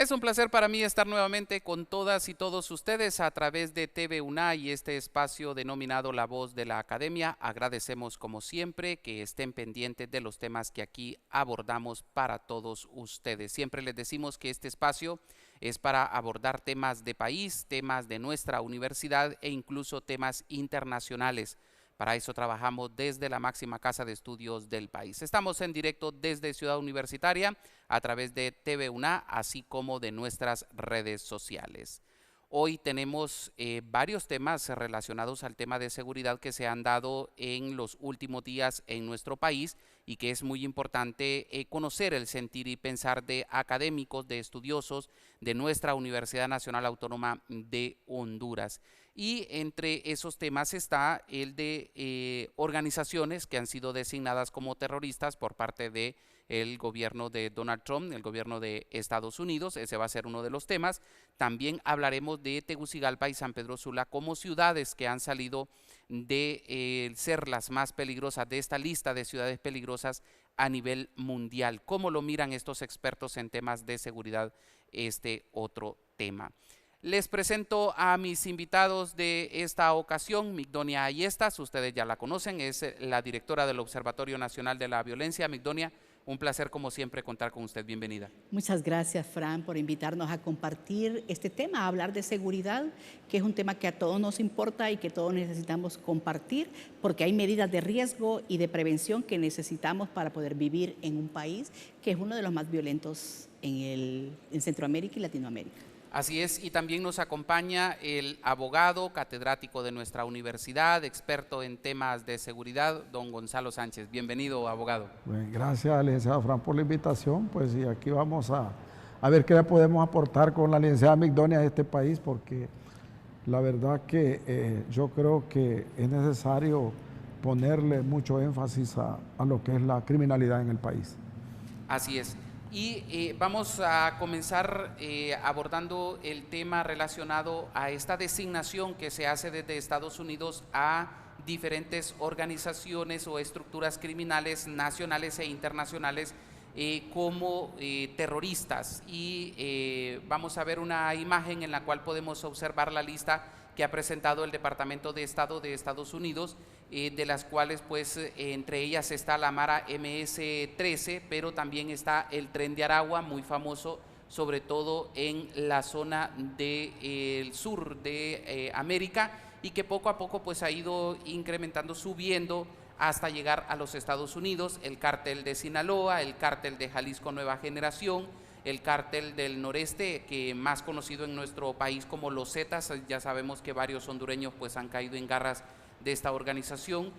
Es un placer para mí estar nuevamente con todas y todos ustedes a través de TV UNA y este espacio denominado La Voz de la Academia. Agradecemos como siempre que estén pendientes de los temas que aquí abordamos para todos ustedes. Siempre les decimos que este espacio es para abordar temas de país, temas de nuestra universidad e incluso temas internacionales. Para eso trabajamos desde la máxima casa de estudios del país. Estamos en directo desde Ciudad Universitaria a través de TV UNA, así como de nuestras redes sociales. Hoy tenemos varios temas relacionados al tema de seguridad que se han dado en los últimos días en nuestro país y que es muy importante conocer el sentir y pensar de académicos, de estudiosos de nuestra Universidad Nacional Autónoma de Honduras. Y entre esos temas está el de organizaciones que han sido designadas como terroristas por parte de el gobierno de Donald Trump, el gobierno de Estados Unidos. Ese va a ser uno de los temas. También hablaremos de Tegucigalpa y San Pedro Sula como ciudades que han salido de ser las más peligrosas de esta lista de ciudades peligrosas a nivel mundial. ¿Cómo lo miran estos expertos en temas de seguridad este otro tema? Les presento a mis invitados de esta ocasión. Migdonia Ayestas, ustedes ya la conocen, es la directora del Observatorio Nacional de la Violencia. Migdonia, un placer como siempre contar con usted. Bienvenida. Muchas gracias, Fran, por invitarnos a compartir este tema, a hablar de seguridad, que es un tema que a todos nos importa y que todos necesitamos compartir, porque hay medidas de riesgo y de prevención que necesitamos para poder vivir en un país que es uno de los más violentos en Centroamérica y Latinoamérica. Así es, y también nos acompaña el abogado catedrático de nuestra universidad, experto en temas de seguridad, don Gonzalo Sánchez. Bienvenido, abogado. Bueno, gracias, licenciado Fran, por la invitación. Pues y aquí vamos a ver qué le podemos aportar con la licenciada Migdonia a este país, porque la verdad que yo creo que es necesario ponerle mucho énfasis a lo que es la criminalidad en el país. Así es. Y vamos a comenzar abordando el tema relacionado a esta designación que se hace desde Estados Unidos a diferentes organizaciones o estructuras criminales nacionales e internacionales como terroristas. Y vamos a ver una imagen en la cual podemos observar la lista que ha presentado el Departamento de Estado de Estados Unidos, de las cuales pues entre ellas está la Mara MS-13, pero también está el Tren de Aragua, muy famoso sobre todo en la zona del sur de América, y que poco a poco pues ha ido incrementando, subiendo hasta llegar a los Estados Unidos, el cártel de Sinaloa, el cártel de Jalisco Nueva Generación, el cártel del noreste, que más conocido en nuestro país como los Zetas. Ya sabemos que varios hondureños pues han caído en garras de esta organización.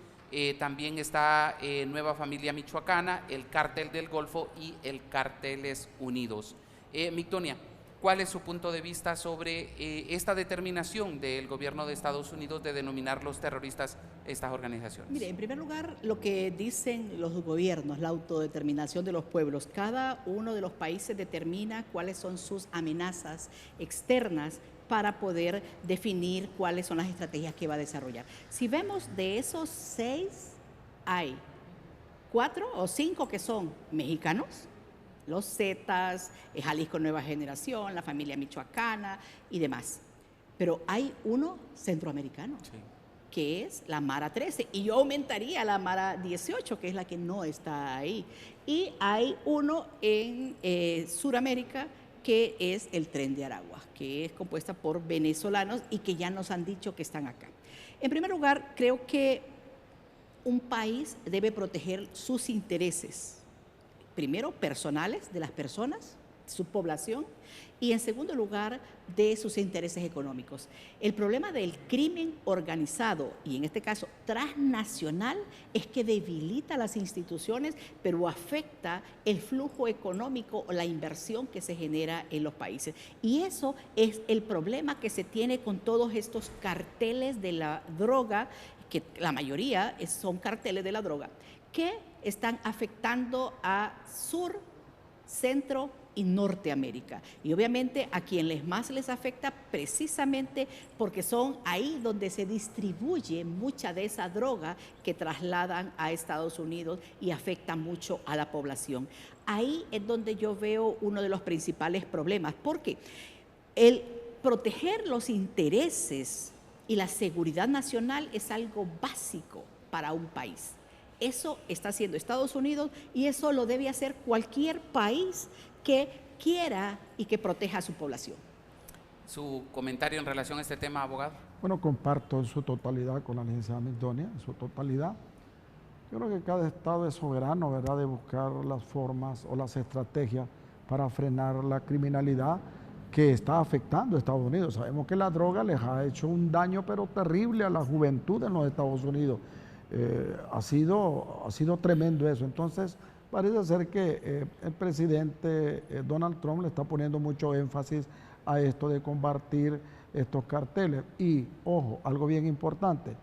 También está Nueva Familia Michoacana, el cártel del Golfo y el Cárteles Unidos. Migdonia, ¿cuál es su punto de vista sobre esta determinación del gobierno de Estados Unidos de denominar los terroristas estas organizaciones? Mire, en primer lugar, lo que dicen los gobiernos, la autodeterminación de los pueblos. Cada uno de los países determina cuáles son sus amenazas externas para poder definir cuáles son las estrategias que va a desarrollar. Si vemos de esos 6, hay 4 o 5 que son mexicanos, los Zetas, Jalisco Nueva Generación, la familia michoacana y demás. Pero hay uno centroamericano, sí, que es la Mara 13, y yo aumentaría la Mara 18, que es la que no está ahí. Y hay uno en Suramérica, que es el Tren de Aragua, que es compuesta por venezolanos y que ya nos han dicho que están acá. En primer lugar, creo que un país debe proteger sus intereses, primero personales de las personas, su población, y en segundo lugar de sus intereses económicos. El problema del crimen organizado, y en este caso transnacional, es que debilita las instituciones, pero afecta el flujo económico o la inversión que se genera en los países. Y eso es el problema que se tiene con todos estos carteles de la droga, que la mayoría son carteles de la droga, que están afectando a sur, centro y Norteamérica. Y obviamente a quien más les afecta precisamente porque son ahí donde se distribuye mucha de esa droga que trasladan a Estados Unidos y afecta mucho a la población. Ahí es donde yo veo uno de los principales problemas, porque el proteger los intereses y la seguridad nacional es algo básico para un país. Eso está haciendo Estados Unidos y eso lo debe hacer cualquier país que quiera y que proteja a su población. ¿Su comentario en relación a este tema, abogado? Bueno, comparto en su totalidad con la licenciada Migdonia, en su totalidad. Yo creo que cada estado es soberano, ¿verdad?, de buscar las formas o las estrategias para frenar la criminalidad que está afectando a Estados Unidos. Sabemos que la droga les ha hecho un daño pero terrible a la juventud en los Estados Unidos. Ha sido tremendo eso. Entonces, parece ser que el presidente Donald Trump le está poniendo mucho énfasis a esto de combatir estos carteles. Y, ojo, algo bien importante.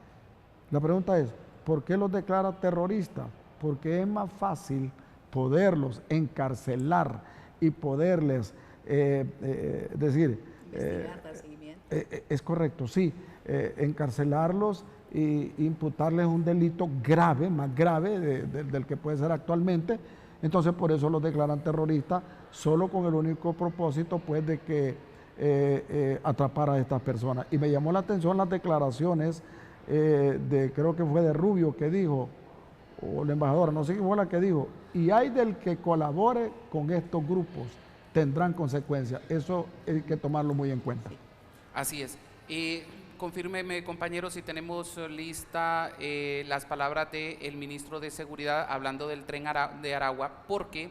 La pregunta es, ¿por qué los declara terroristas? Porque es más fácil poderlos encarcelar y poderles decir... dar seguimiento. Es correcto, sí. Encarcelarlos e imputarles un delito grave, más grave del que puede ser actualmente. Entonces por eso los declaran terroristas, solo con el único propósito pues de que atrapar a estas personas. Y me llamó la atención las declaraciones creo que fue de Rubio que dijo, o la embajadora, no sé quién fue la que dijo, y hay del que colabore con estos grupos, tendrán consecuencias. Eso hay que tomarlo muy en cuenta. Así es. Confírmeme, compañeros, si tenemos lista las palabras del ministro de Seguridad hablando del tren de Aragua, porque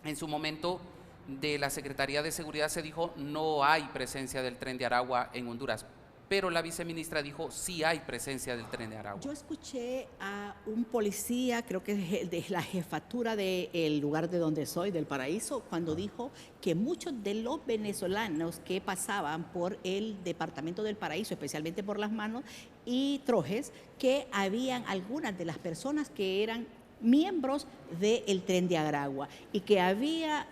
en su momento de la Secretaría de Seguridad se dijo no hay presencia del tren de Aragua en Honduras, pero la viceministra dijo sí hay presencia del tren de Aragua. Yo escuché a un policía, creo que es de la jefatura del lugar de donde soy, del Paraíso, cuando dijo que muchos de los venezolanos que pasaban por el departamento del Paraíso, especialmente por Las Manos y Trojes, que habían algunas de las personas que eran miembros del tren de Aragua y que había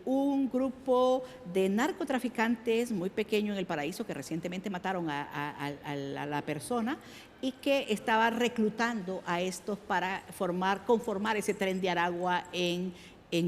un grupo de narcotraficantes muy pequeño en el Paraíso que recientemente mataron a la persona y que estaba reclutando a estos para conformar ese tren de Aragua en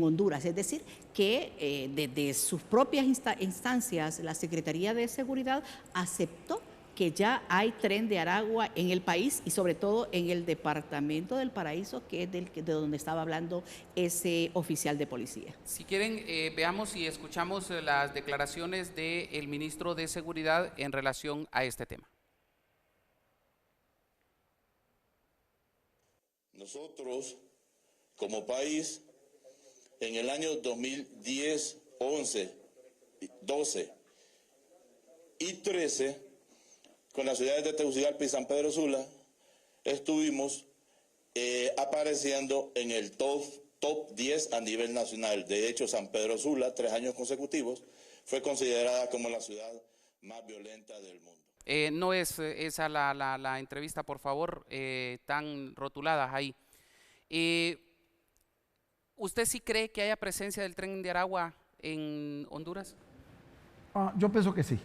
Honduras. Es decir, que desde sus propias instancias la Secretaría de Seguridad aceptó que ya hay tren de Aragua en el país y sobre todo en el departamento del Paraíso, que es de donde estaba hablando ese oficial de policía. Si quieren, veamos y escuchamos las declaraciones del ministro de Seguridad en relación a este tema. Nosotros, como país, en el año 2010, 11, 12 y 13, con las ciudades de Tegucigalpa y San Pedro Sula, estuvimos apareciendo en el top 10 a nivel nacional. De hecho, San Pedro Sula, 3 años consecutivos, fue considerada como la ciudad más violenta del mundo. No es esa la entrevista, por favor, tan rotuladas ahí. ¿Usted sí cree que haya presencia del tren de Aragua en Honduras? Yo pienso que sí.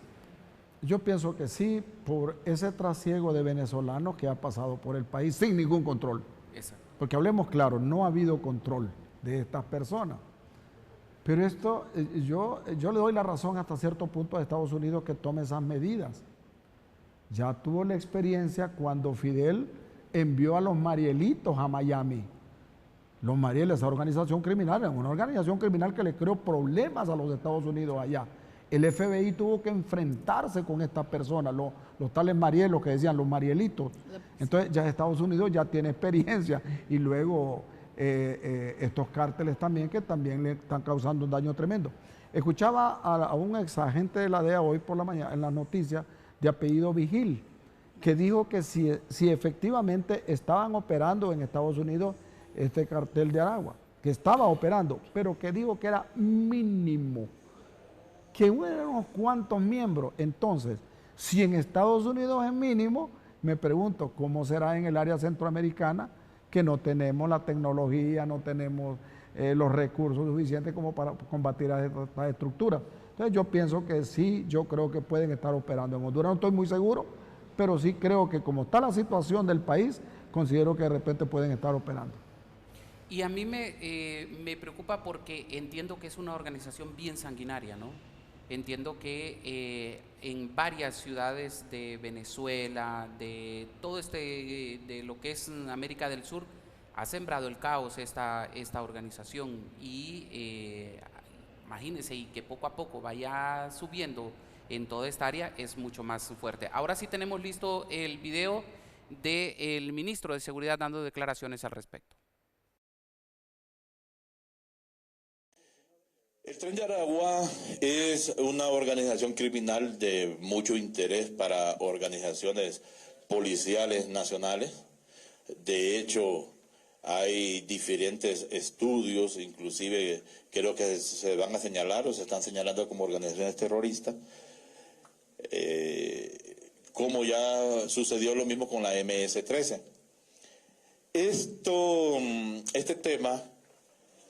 Yo pienso que sí, por ese trasiego de venezolanos que ha pasado por el país sin ningún control. Exacto. Porque hablemos claro, no ha habido control de estas personas. Pero esto, yo le doy la razón hasta cierto punto a Estados Unidos que tome esas medidas. Ya tuvo la experiencia cuando Fidel envió a los Marielitos a Miami. Los Marieles, esa organización criminal, es una organización criminal que le creó problemas a los Estados Unidos allá. El FBI tuvo que enfrentarse con estas personas, los tales Marielos que decían los Marielitos. Entonces ya Estados Unidos ya tiene experiencia y luego estos cárteles también que también le están causando un daño tremendo. Escuchaba a un ex agente de la DEA hoy por la mañana en las noticias de apellido Vigil, que dijo que si efectivamente estaban operando en Estados Unidos este cartel de Aragua, que estaba operando, pero que dijo que era mínimo, que hubo unos cuantos miembros. Entonces, si en Estados Unidos es mínimo, me pregunto cómo será en el área centroamericana, que no tenemos la tecnología, no tenemos los recursos suficientes como para combatir a estas estructuras. Entonces yo pienso que sí, yo creo que pueden estar operando en Honduras. No estoy muy seguro, pero sí creo que como está la situación del país, considero que de repente pueden estar operando. Y a mí me preocupa porque entiendo que es una organización bien sanguinaria, ¿no? Entiendo que en varias ciudades de Venezuela, de todo de lo que es América del Sur, ha sembrado el caos esta organización y imagínense, y que poco a poco vaya subiendo en toda esta área es mucho más fuerte. Ahora sí tenemos listo el video del ministro de Seguridad dando declaraciones al respecto. El Tren de Aragua es una organización criminal de mucho interés para organizaciones policiales nacionales. De hecho, hay diferentes estudios, inclusive creo que se van a señalar o se están señalando como organizaciones terroristas, como ya sucedió lo mismo con la MS-13. Este tema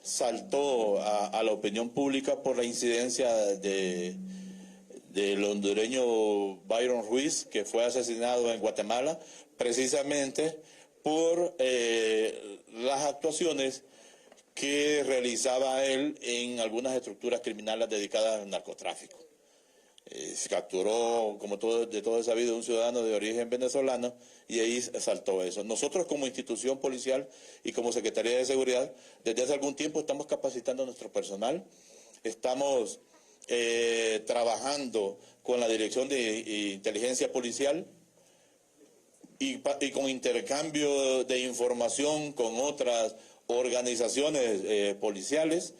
saltó a la opinión pública por la incidencia del hondureño Byron Ruiz, que fue asesinado en Guatemala, precisamente por las actuaciones que realizaba él en algunas estructuras criminales dedicadas al narcotráfico. Se capturó, como de todo es sabido, un ciudadano de origen venezolano y ahí saltó eso. Nosotros como institución policial y como Secretaría de Seguridad, desde hace algún tiempo estamos capacitando a nuestro personal, estamos trabajando con la Dirección de Inteligencia Policial y con intercambio de información con otras organizaciones policiales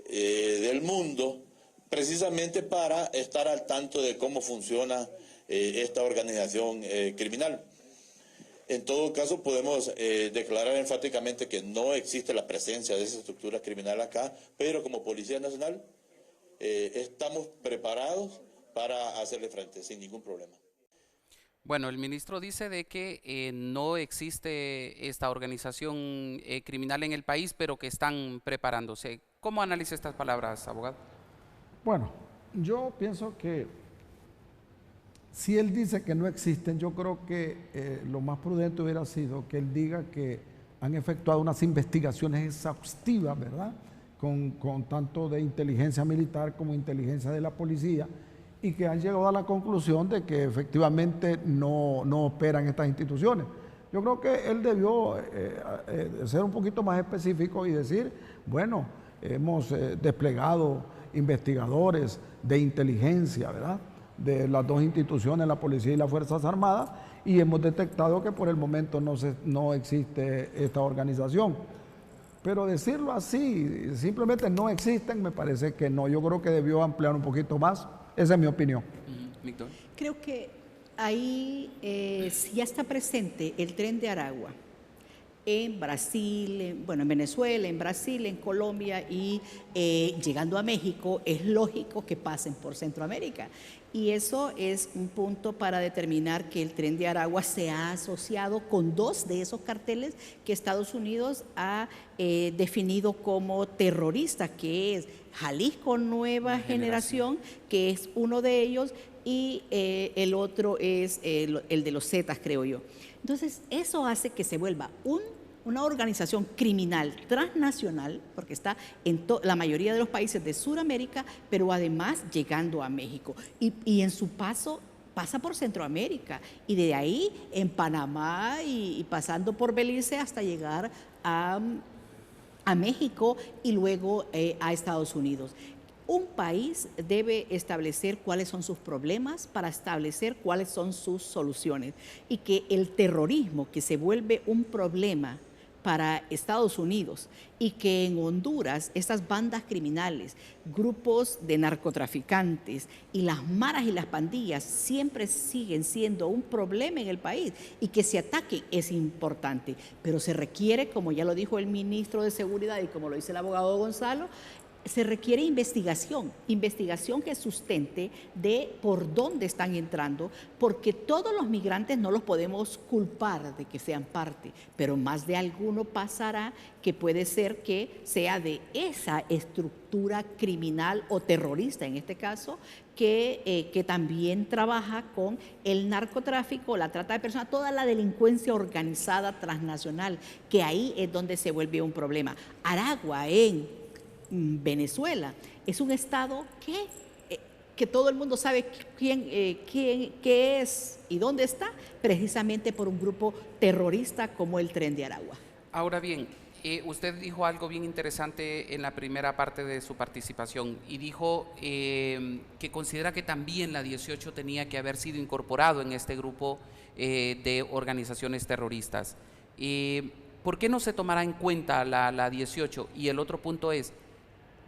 del mundo, precisamente para estar al tanto de cómo funciona esta organización criminal. En todo caso, podemos declarar enfáticamente que no existe la presencia de esa estructura criminal acá, pero como Policía Nacional estamos preparados para hacerle frente sin ningún problema. Bueno, el ministro dice de que no existe esta organización criminal en el país, pero que están preparándose. ¿Cómo analiza estas palabras, abogado? Bueno, yo pienso que si él dice que no existen, yo creo que lo más prudente hubiera sido que él diga que han efectuado unas investigaciones exhaustivas, ¿verdad? Con tanto de inteligencia militar como inteligencia de la policía, y que han llegado a la conclusión de que efectivamente no operan estas instituciones. Yo creo que él debió ser un poquito más específico y decir, bueno, hemos desplegado investigadores de inteligencia, ¿verdad?, de las dos instituciones, la policía y las Fuerzas Armadas, y hemos detectado que por el momento no existe esta organización. Pero decirlo así, simplemente no existen, me parece que no. Yo creo que debió ampliar un poquito más. Esa es mi opinión. Víctor. Creo que ahí ya está presente el Tren de Aragua en Brasil, en Venezuela, en Brasil, en Colombia y llegando a México, es lógico que pasen por Centroamérica. Y eso es un punto para determinar que el Tren de Aragua se ha asociado con dos de esos carteles que Estados Unidos ha definido como terroristas, que es Jalisco Nueva Generación, que es uno de ellos, y el otro es el de los Zetas, creo yo. Entonces, eso hace que se vuelva una organización criminal transnacional, porque está en la mayoría de los países de Sudamérica, pero además llegando a México. Y en su paso pasa por Centroamérica, y de ahí en Panamá y pasando por Belice hasta llegar a México y luego a Estados Unidos. Un país debe establecer cuáles son sus problemas para establecer cuáles son sus soluciones, y que el terrorismo que se vuelve un problema para Estados Unidos y que en Honduras estas bandas criminales, grupos de narcotraficantes y las maras y las pandillas siempre siguen siendo un problema en el país, y que se ataquen es importante, pero se requiere, como ya lo dijo el ministro de Seguridad y como lo dice el abogado Gonzalo, se requiere investigación que sustente de por dónde están entrando, porque todos los migrantes no los podemos culpar de que sean parte, pero más de alguno pasará que puede ser que sea de esa estructura criminal o terrorista, en este caso, que también trabaja con el narcotráfico, la trata de personas, toda la delincuencia organizada transnacional, que ahí es donde se vuelve un problema. Aragua, en Venezuela, es un estado que todo el mundo sabe qué es y dónde está, precisamente por un grupo terrorista como el Tren de Aragua. Ahora bien, usted dijo algo bien interesante en la primera parte de su participación y dijo que considera que también la 18 tenía que haber sido incorporado en este grupo de organizaciones terroristas. ¿Por qué no se tomará en cuenta la 18? Y el otro punto es,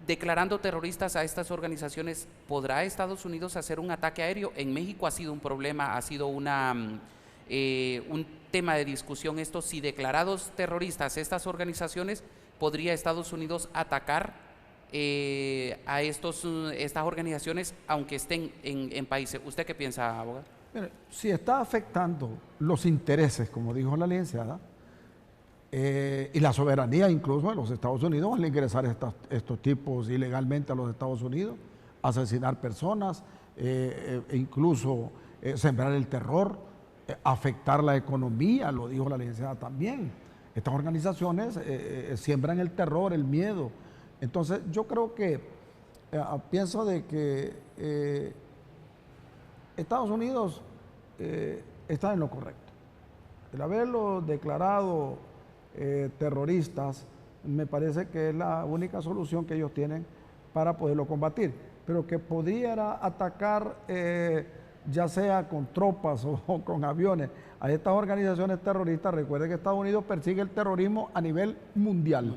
declarando terroristas a estas organizaciones, ¿podrá Estados Unidos hacer un ataque aéreo? En México ha sido un problema, ha sido un tema de discusión esto, si declarados terroristas estas organizaciones, ¿podría Estados Unidos atacar a estas organizaciones aunque estén en países? ¿Usted qué piensa, abogado? Mire, si está afectando los intereses, como dijo la licenciada, y la soberanía incluso de los Estados Unidos al ingresar estos tipos ilegalmente a los Estados Unidos, asesinar personas, incluso sembrar el terror, afectar la economía, lo dijo la licenciada también. Estas organizaciones siembran el terror, el miedo. Entonces yo creo que, pienso de que Estados Unidos está en lo correcto. El haberlo declarado terroristas, me parece que es la única solución que ellos tienen para poderlo combatir, pero que pudiera atacar ya sea con tropas o con aviones a estas organizaciones terroristas. Recuerden que Estados Unidos persigue el terrorismo a nivel mundial.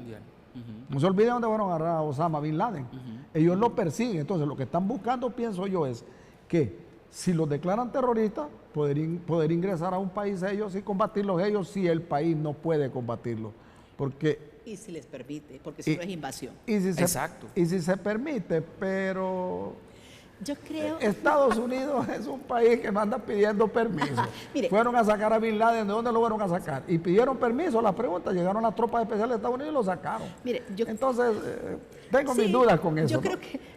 No se olviden dónde fueron a agarrar a Osama Bin Laden. Ellos lo persiguen. Entonces lo que están buscando, pienso yo, es que si los declaran terroristas, poder ingresar a un país ellos y combatirlos ellos si el país no puede combatirlos. Y si les permite, porque si no es invasión. Exacto. Y si se permite, pero yo creo... Estados Unidos es un país que manda pidiendo permiso. Mire, fueron a sacar a Bin Laden, ¿de dónde lo fueron a sacar? Y pidieron permiso, la pregunta, llegaron las tropas especiales de Estados Unidos y lo sacaron. Mire, entonces, tengo mis dudas con eso.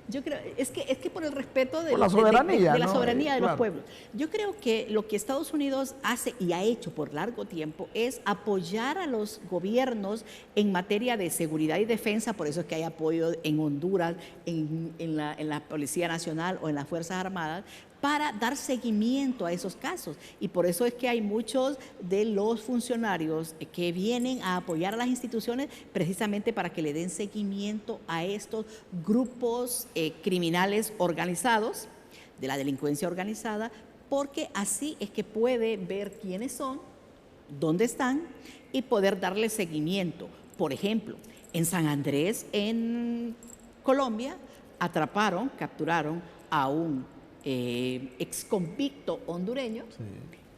Yo creo, es que por el respeto de la soberanía, de la soberanía de claro, los pueblos. Yo creo que lo que Estados Unidos hace y ha hecho por largo tiempo es apoyar a los gobiernos en materia de seguridad y defensa. Por eso es que hay apoyo en Honduras, en la Policía Nacional o en las Fuerzas Armadas, para dar seguimiento a esos casos. Y por eso es que hay muchos de los funcionarios que vienen a apoyar a las instituciones precisamente para que le den seguimiento a estos grupos criminales organizados, de la delincuencia organizada, porque así es que puede ver quiénes son, dónde están y poder darle seguimiento. Por ejemplo, en San Andrés, en Colombia, capturaron a un exconvicto hondureño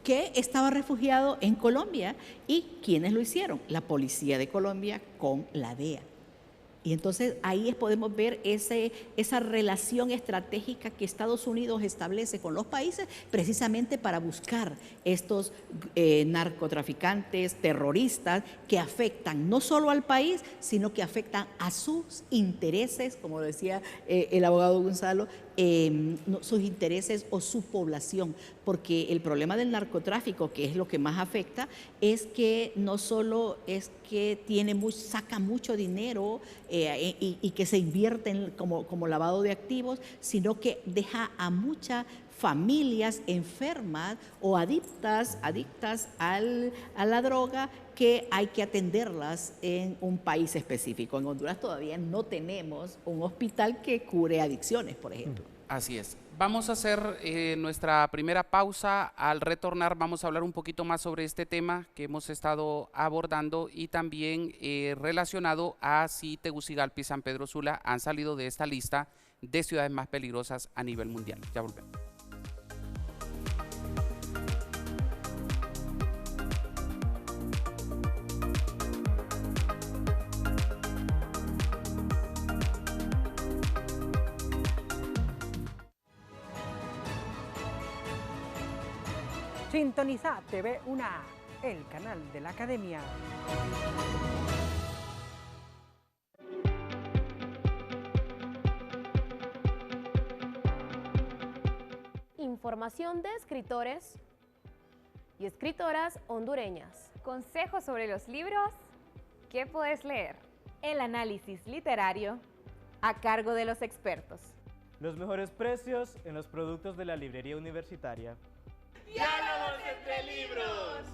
que estaba refugiado en Colombia. ¿Y quiénes lo hicieron? La policía de Colombia con la DEA. Y entonces ahí podemos ver esa relación estratégica que Estados Unidos establece con los países precisamente para buscar estos narcotraficantes, terroristas que afectan no solo al país, sino que afectan a sus intereses, como decía el abogado Gonzalo, sus intereses o su población, porque el problema del narcotráfico, que es lo que más afecta, es que no solo es que saca mucho dinero y que se invierte como lavado de activos, sino que deja a muchas familias enfermas o adictas a la droga, que hay que atenderlas en un país específico. En Honduras todavía no tenemos un hospital que cure adicciones, por ejemplo. Así es. Vamos a hacer nuestra primera pausa. Al retornar vamos a hablar un poquito más sobre este tema que hemos estado abordando y también relacionado a si Tegucigalpa y San Pedro Sula han salido de esta lista de ciudades más peligrosas a nivel mundial. Ya volvemos. Sintoniza TV UNA, el canal de la Academia. Información de escritores y escritoras hondureñas. Consejos sobre los libros que puedes leer. El análisis literario a cargo de los expertos. Los mejores precios en los productos de la librería universitaria. ¡Diálogos entre libros!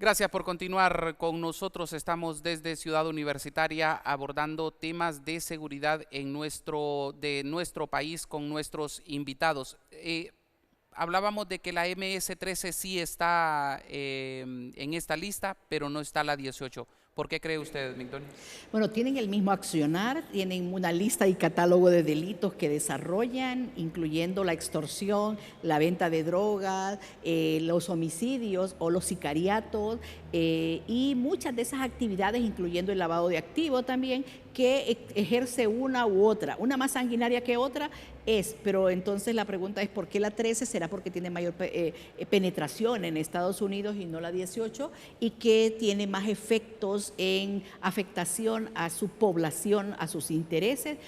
Gracias por continuar con nosotros. Estamos desde Ciudad Universitaria abordando temas de seguridad de nuestro país con nuestros invitados. Hablábamos de que la MS-13 sí está en esta lista, pero no está la 18. ¿Por qué cree usted, Migdonia? Bueno, tienen el mismo accionar, tienen una lista y catálogo de delitos que desarrollan, incluyendo la extorsión, la venta de drogas, los homicidios o los sicariatos y muchas de esas actividades, incluyendo el lavado de activos también, que ejerce una u otra. Una más sanguinaria que otra pero entonces la pregunta es ¿por qué la 13? ¿Será porque tiene mayor penetración en Estados Unidos y no la 18? ¿Y que tiene más efectos en afectación a su población, a sus intereses?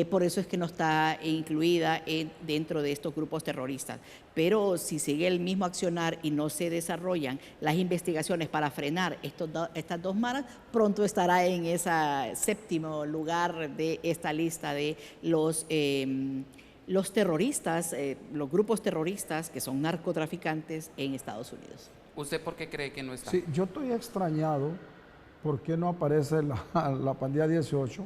Por eso es que no está incluida dentro de estos grupos terroristas. Pero si sigue el mismo accionar y no se desarrollan las investigaciones para frenar estas dos maras, pronto estará en ese séptimo lugar de esta lista de los terroristas, los grupos terroristas que son narcotraficantes en Estados Unidos. ¿Usted por qué cree que no está? Sí, yo estoy extrañado por qué no aparece la pandilla 18,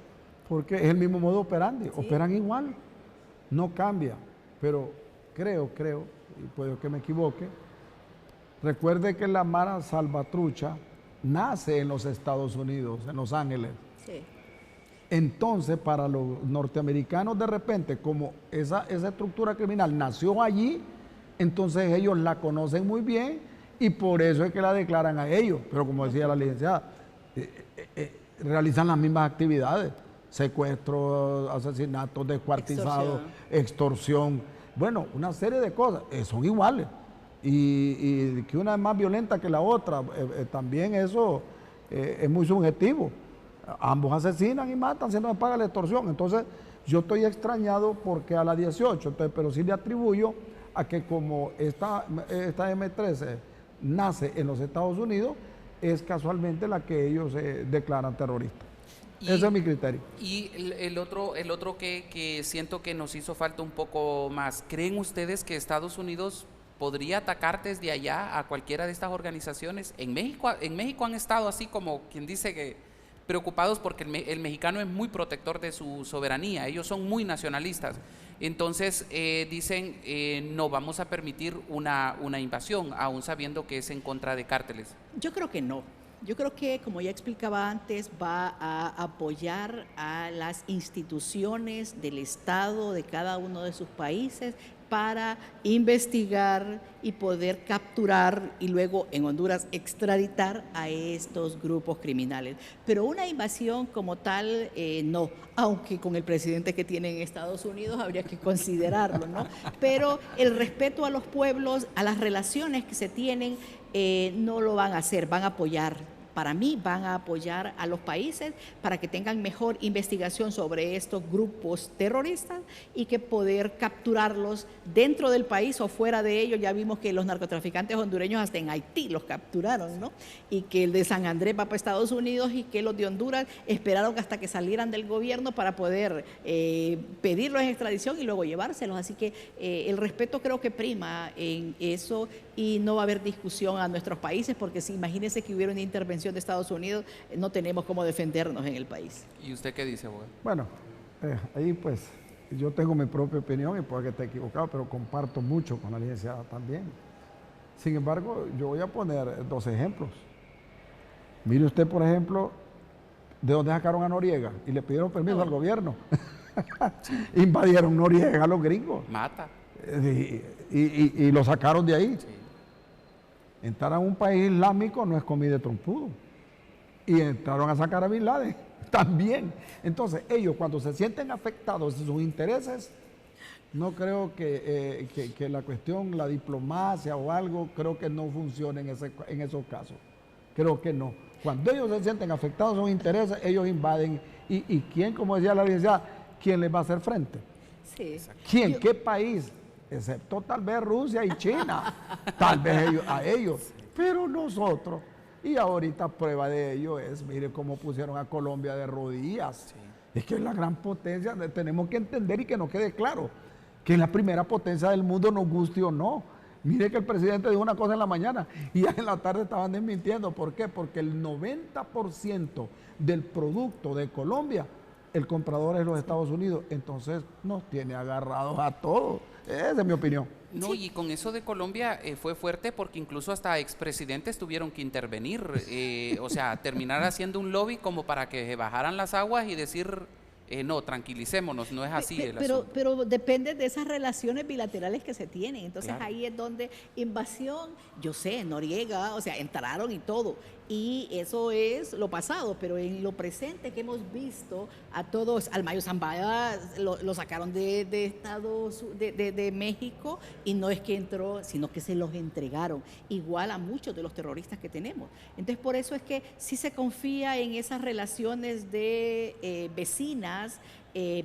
porque es el mismo modo operandi, sí. Operan igual, no cambia, pero creo, y puedo que me equivoque, recuerde que la Mara Salvatrucha nace en los Estados Unidos, en Los Ángeles. Sí. Entonces, para los norteamericanos, de repente, como esa estructura criminal nació allí, entonces ellos la conocen muy bien y por eso es que la declaran a ellos. Pero como decía la licenciada, realizan las mismas actividades: secuestros, asesinatos, descuartizados, extorsión. Bueno, una serie de cosas, son iguales. Y que una es más violenta que la otra, también eso es muy subjetivo. Ambos asesinan y matan si no se paga la extorsión. Entonces, yo estoy extrañado porque a la 18, pero sí le atribuyo a que como esta M13 nace en los Estados Unidos, es casualmente la que ellos declaran terrorista. Ese es mi criterio. Y el otro que siento que nos hizo falta un poco más. ¿Creen ustedes que Estados Unidos podría atacar desde allá a cualquiera de estas organizaciones? En México han estado así como quien dice que preocupados porque el mexicano es muy protector de su soberanía, ellos son muy nacionalistas. Entonces dicen no vamos a permitir una invasión, aún sabiendo que es en contra de cárteles. Yo creo que no. Yo creo que, como ya explicaba antes, va a apoyar a las instituciones del Estado de cada uno de sus países para investigar y poder capturar y luego en Honduras extraditar a estos grupos criminales. Pero una invasión como tal, no, aunque con el presidente que tiene en Estados Unidos habría que considerarlo, ¿no? Pero el respeto a los pueblos, a las relaciones que se tienen, no lo van a hacer, van a apoyar para mí van a apoyar a los países para que tengan mejor investigación sobre estos grupos terroristas y que poder capturarlos dentro del país o fuera de ellos. Ya vimos que los narcotraficantes hondureños hasta en Haití los capturaron, ¿no? Y que el de San Andrés va para Estados Unidos y que los de Honduras esperaron hasta que salieran del gobierno para poder pedirlos en extradición y luego llevárselos. Así que el respeto creo que prima en eso y no va a haber discusión a nuestros países, porque si imagínense que hubiera una intervención de Estados Unidos, no tenemos cómo defendernos en el país. ¿Y usted qué dice, abogado? Bueno, ahí pues yo tengo mi propia opinión y puede que esté equivocado, pero comparto mucho con la licenciada también. Sin embargo, yo voy a poner 2 ejemplos. Mire usted, por ejemplo, de dónde sacaron a Noriega y le pidieron permiso al gobierno. Invadieron Noriega a los gringos. Mata. Y lo sacaron de ahí. Sí. Entrar a un país islámico no es comida de trompudo. Y entraron a sacar a Bin Laden también. Entonces, ellos cuando se sienten afectados de sus intereses, no creo que la cuestión, la diplomacia o algo, creo que no funcione en esos casos. Creo que no. Cuando ellos se sienten afectados de sus intereses, ellos invaden. ¿Y quién, como decía la licenciada, quién les va a hacer frente? Sí. ¿Quién? ¿Qué país? Excepto tal vez Rusia y China, tal vez ellos, pero nosotros. Y ahorita prueba de ello es, mire cómo pusieron a Colombia de rodillas. Sí. Es que es la gran potencia, tenemos que entender y que nos quede claro, que es la primera potencia del mundo, nos guste o no. Mire que el presidente dijo una cosa en la mañana y ya en la tarde estaban desmintiendo. ¿Por qué? Porque el 90% del producto de Colombia, el comprador es los Estados Unidos, entonces nos tiene agarrados a todos. Esa es mi opinión. No, y con eso de Colombia fue fuerte porque incluso hasta expresidentes tuvieron que intervenir, o sea, terminar haciendo un lobby como para que bajaran las aguas y decir, no, tranquilicémonos, no es así el asunto. Pero depende de esas relaciones bilaterales que se tienen, entonces claro. Ahí es donde invasión, yo sé, Noriega, o sea, entraron y todo, y eso es lo pasado, pero en lo presente que hemos visto a todos, al Mayo Zambada lo sacaron de México y no es que entró, sino que se los entregaron, igual a muchos de los terroristas que tenemos. Entonces por eso es que sí se confía en esas relaciones de vecinas,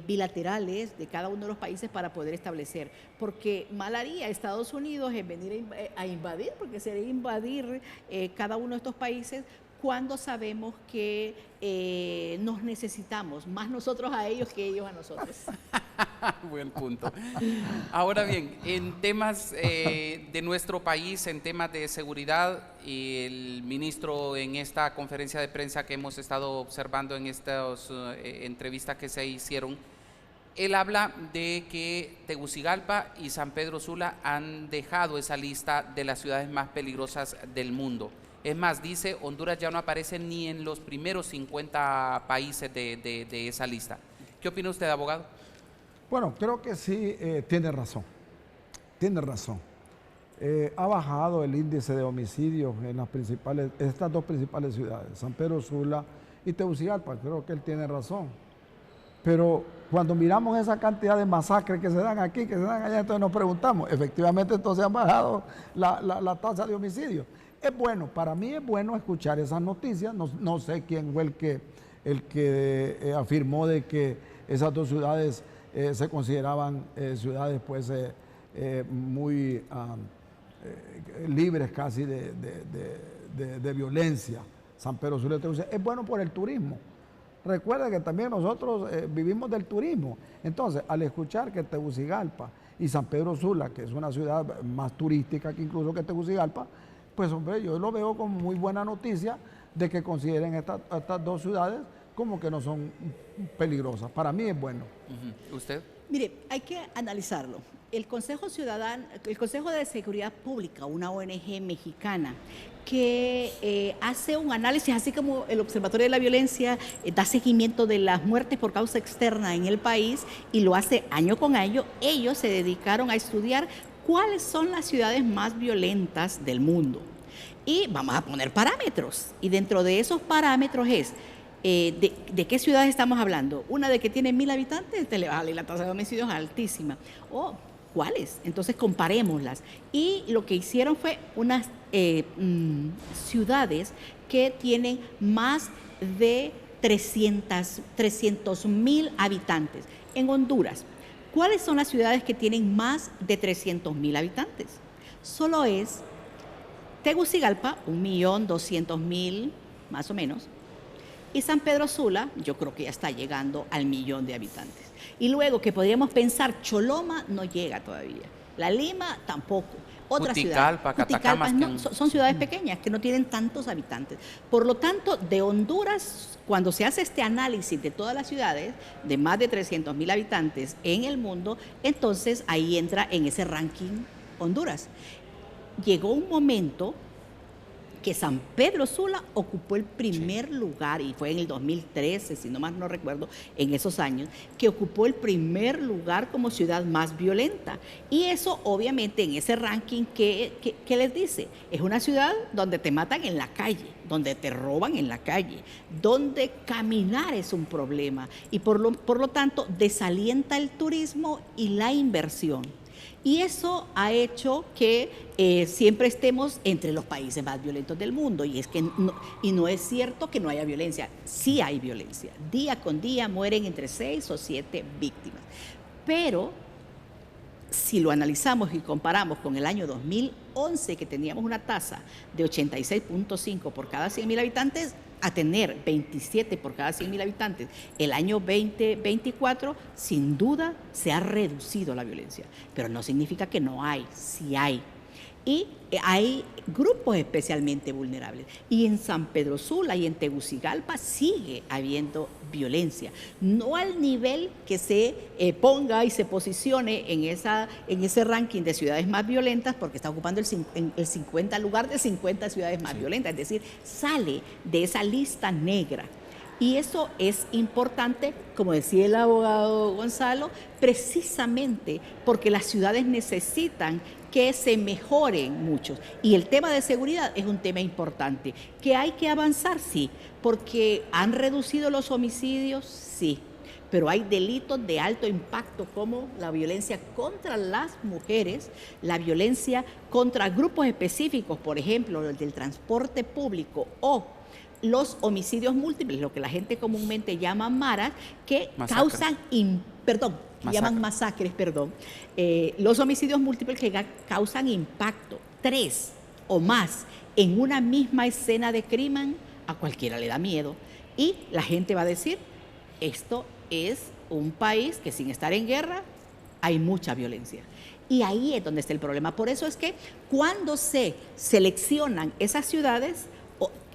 bilaterales de cada uno de los países para poder establecer, porque mal haría Estados Unidos en venir a invadir, porque sería invadir cada uno de estos países cuando sabemos que nos necesitamos, más nosotros a ellos que ellos a nosotros. Buen punto. Ahora bien, en temas de nuestro país, en temas de seguridad, el ministro en esta conferencia de prensa que hemos estado observando en estas entrevistas que se hicieron, él habla de que Tegucigalpa y San Pedro Sula han dejado esa lista de las ciudades más peligrosas del mundo. Es más, dice, Honduras ya no aparece ni en los primeros 50 países de esa lista. ¿Qué opina usted, abogado? Bueno, creo que sí, tiene razón. Tiene razón. Ha bajado el índice de homicidios en estas 2 principales ciudades, San Pedro Sula y Tegucigalpa. Creo que él tiene razón. Pero cuando miramos esa cantidad de masacres que se dan aquí, que se dan allá, entonces nos preguntamos, efectivamente entonces han bajado la tasa de homicidios. Es bueno, para mí es bueno escuchar esas noticias. No sé quién fue el que afirmó de que esas 2 ciudades se consideraban ciudades pues muy libres casi de violencia. San Pedro Sula es bueno por el turismo. Recuerda que también nosotros vivimos del turismo. Entonces, al escuchar que Tegucigalpa y San Pedro Sula, que es una ciudad más turística que incluso que Tegucigalpa, pues hombre, yo lo veo como muy buena noticia de que consideren estas 2 ciudades como que no son peligrosas. Para mí es bueno. ¿Usted? Mire, hay que analizarlo. El Consejo de Seguridad Pública, una ONG mexicana, que hace un análisis, así como el Observatorio de la Violencia da seguimiento de las muertes por causa externa en el país y lo hace año con año, ellos se dedicaron a estudiar cuáles son las ciudades más violentas del mundo. Y vamos a poner parámetros, y dentro de esos parámetros es ¿de qué ciudades estamos hablando? Una de que tiene 1000 habitantes, la tasa de homicidios es altísima. ¿Cuáles? Entonces comparémoslas. Y lo que hicieron fue unas ciudades que tienen más de 300.000 habitantes. En Honduras, ¿cuáles son las ciudades que tienen más de 300.000 habitantes? Solo es Tegucigalpa, 1.200.000 más o menos, y San Pedro Sula, yo creo que ya está llegando al 1.000.000 de habitantes. Y luego que podríamos pensar, Choloma no llega todavía, La Lima tampoco. Otras ciudades, Catacamas, no, son ciudades pequeñas que no tienen tantos habitantes. Por lo tanto, de Honduras, cuando se hace este análisis de todas las ciudades de más de 300.000 habitantes en el mundo, entonces ahí entra en ese ranking Honduras. Llegó un momento que San Pedro Sula ocupó el primer lugar, y fue en el 2013, si no más no recuerdo, en esos años, que ocupó el primer lugar como ciudad más violenta. Y eso, obviamente, en ese ranking, ¿qué les dice? Es una ciudad donde te matan en la calle, donde te roban en la calle, donde caminar es un problema, y por lo tanto desalienta el turismo y la inversión. Y eso ha hecho que siempre estemos entre los países más violentos del mundo. Y no es cierto que no haya violencia. Sí hay violencia. Día con día mueren entre 6 o 7 víctimas. Pero si lo analizamos y comparamos con el año 2011, que teníamos una tasa de 86.5 por cada 100.000 habitantes, a tener 27 por cada 100.000 habitantes, el año 2024, sin duda, se ha reducido la violencia. Pero no significa que no hay, sí hay. Y hay grupos especialmente vulnerables. Y en San Pedro Sula y en Tegucigalpa sigue habiendo violencia. No al nivel que se ponga y se posicione en ese ranking de ciudades más violentas, porque está ocupando el 50 lugar de 50 ciudades más violentas. Es decir, sale de esa lista negra. Y eso es importante, como decía el abogado Gonzalo, precisamente porque las ciudades necesitan que se mejoren muchos. Y el tema de seguridad es un tema importante. ¿Que hay que avanzar? Sí. ¿Porque han reducido los homicidios? Sí. Pero hay delitos de alto impacto como la violencia contra las mujeres, la violencia contra grupos específicos, por ejemplo, el del transporte público, o los homicidios múltiples, lo que la gente comúnmente llama maras, que causan, masacres, los homicidios múltiples que causan impacto, 3 o más, en una misma escena de crimen, a cualquiera le da miedo. Y la gente va a decir, esto es un país que sin estar en guerra, hay mucha violencia. Y ahí es donde está el problema. Por eso es que cuando se seleccionan esas ciudades,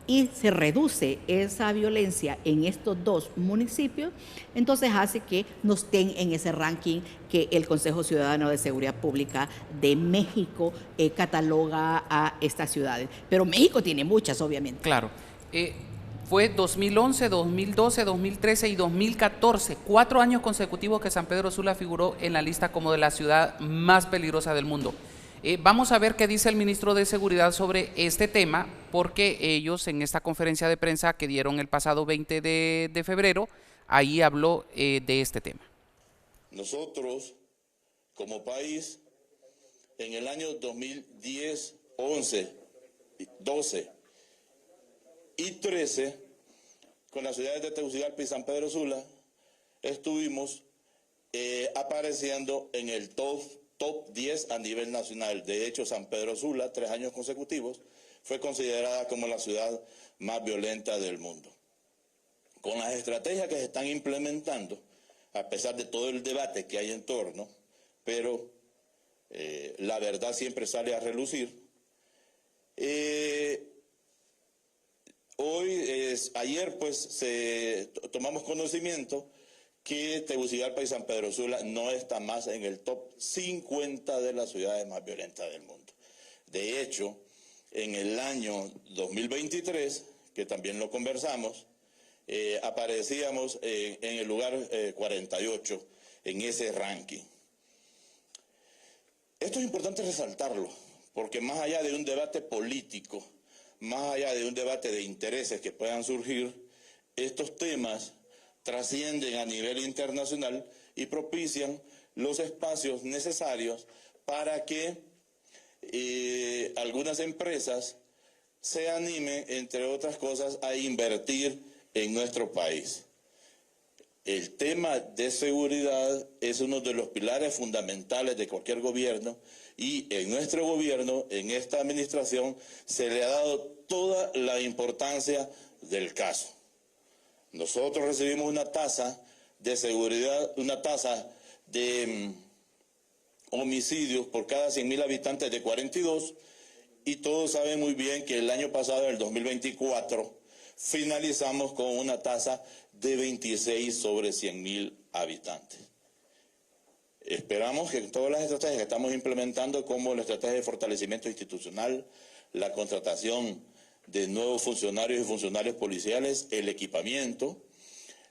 y se reduce esa violencia en estos dos municipios, entonces hace que no estén en ese ranking que el Consejo Ciudadano de Seguridad Pública de México cataloga a estas ciudades. Pero México tiene muchas, obviamente. Claro. Fue 2011, 2012, 2013 y 2014, 4 años consecutivos que San Pedro Sula figuró en la lista como de la ciudad más peligrosa del mundo. Vamos a ver qué dice el ministro de Seguridad sobre este tema, porque ellos en esta conferencia de prensa que dieron el pasado 20 de febrero, ahí habló de este tema. Nosotros, como país, en el año 2010, 11, 12 y 13, con las ciudades de Tegucigalpa y San Pedro Sula, estuvimos apareciendo en el top 10 a nivel nacional. De hecho, San Pedro Sula, 3 años consecutivos, fue considerada como la ciudad más violenta del mundo. Con las estrategias que se están implementando, a pesar de todo el debate que hay en torno, pero la verdad siempre sale a relucir. Ayer pues tomamos conocimiento que Tegucigalpa y San Pedro Sula no está más en el top 50 de las ciudades más violentas del mundo. De hecho, en el año 2023, que también lo conversamos, aparecíamos en el lugar 48 en ese ranking. Esto es importante resaltarlo, porque más allá de un debate político, más allá de un debate de intereses que puedan surgir, estos temas trascienden a nivel internacional y propician los espacios necesarios para que algunas empresas se animen, entre otras cosas, a invertir en nuestro país. El tema de seguridad es uno de los pilares fundamentales de cualquier gobierno y en nuestro gobierno, en esta administración, se le ha dado toda la importancia del caso. Nosotros recibimos una tasa de seguridad, una tasa de homicidios por cada 100.000 habitantes de 42, y todos saben muy bien que el año pasado, en el 2024, finalizamos con una tasa de 26 sobre 100.000 habitantes. Esperamos que todas las estrategias que estamos implementando, como la estrategia de fortalecimiento institucional, la contratación de nuevos funcionarios y funcionarios policiales, el equipamiento,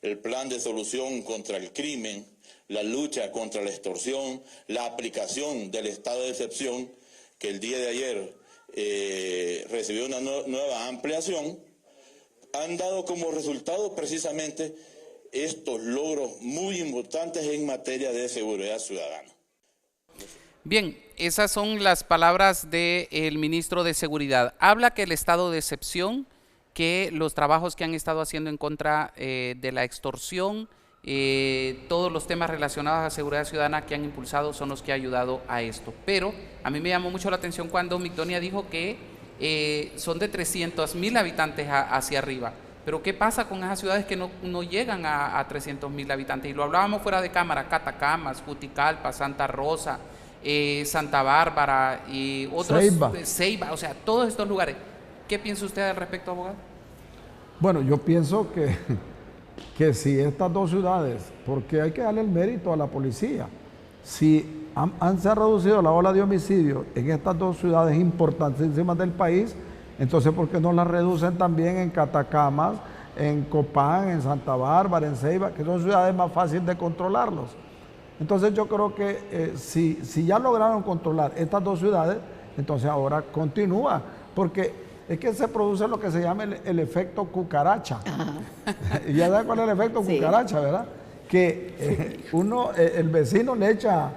el plan de solución contra el crimen, la lucha contra la extorsión, la aplicación del estado de excepción, que el día de ayer recibió una nueva ampliación, han dado como resultado precisamente estos logros muy importantes en materia de seguridad ciudadana. Bien, esas son las palabras del ministro de Seguridad. Habla que el estado de excepción, que los trabajos que han estado haciendo en contra de la extorsión, todos los temas relacionados a seguridad ciudadana que han impulsado son los que han ayudado a esto. Pero a mí me llamó mucho la atención cuando Migdonia dijo que son de 300.000 habitantes hacia arriba. Pero ¿qué pasa con esas ciudades que no llegan a 300.000 habitantes? Y lo hablábamos fuera de cámara: Catacamas, Juticalpa, Santa Rosa, Santa Bárbara y otros, Ceiba, o sea, todos estos lugares. ¿Qué piensa usted al respecto, abogado? Bueno, yo pienso que si estas dos ciudades, porque hay que darle el mérito a la policía, si se ha reducido la ola de homicidios en estas dos ciudades importantísimas del país, entonces ¿por qué no las reducen también en Catacamas, en Copán, en Santa Bárbara, en Ceiba, que son ciudades más fáciles de controlarlos? Entonces yo creo que si ya lograron controlar estas dos ciudades, entonces ahora continúa, porque es que se produce lo que se llama el efecto cucaracha. Y ya saben cuál es el efecto cucaracha, ¿verdad? Que el vecino le echa